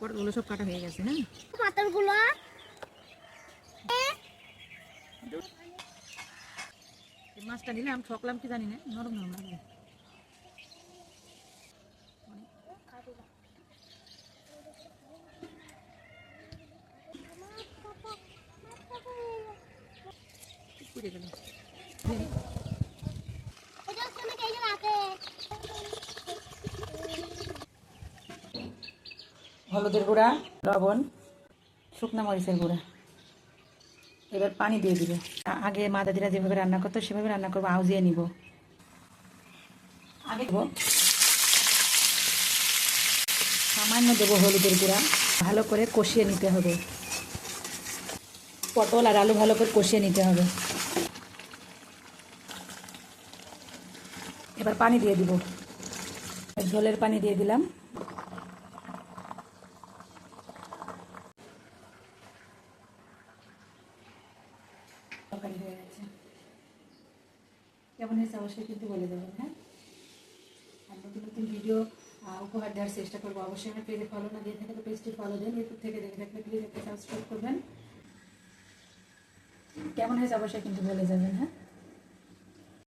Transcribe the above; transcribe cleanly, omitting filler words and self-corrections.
পটলগুলো সব কাটা হয়ে গেছে। হ্যাঁ, পাতাগুলো মাছটা দিলে আমি ঠকলাম কি জানি না, নরম নরম লাগবে। পুড়ে গেল। হলুদের গুঁড়া, লবণ, শুকনা মরিচের গুঁড়া। এবার পানি দিয়ে দিব। আগে মা দাদিরা যেভাবে রান্না করতো সেভাবে রান্না করবো, আউজিয়ে নিব। আগে দেবো সামান্য, দেবো হলুদের গুঁড়া। ভালো করে কষিয়ে নিতে হবে, পটল আর আলু ভালো করে কষিয়ে নিতে হবে। এবার পানি দিয়ে দিব, ঝোলের পানি দিয়ে দিলাম। তরকারি হয়ে গেছে। কেমন হয়েছে অবশ্যই কিন্তু বলে দেবেন। হ্যাঁ, আর নতুন নতুন ভিডিও উপহার দেওয়ার চেষ্টা করবো। অবশ্যই আমার পেজে ফলো না দিয়ে থাকে তো পেজটি ফলো দেন। ইউটিউব থেকে দেখে থাকলে প্লিজ একটা সাবস্ক্রাইব করবেন। কেমন হয়েছে অবশ্যই কিন্তু বলে যাবেন। হ্যাঁ।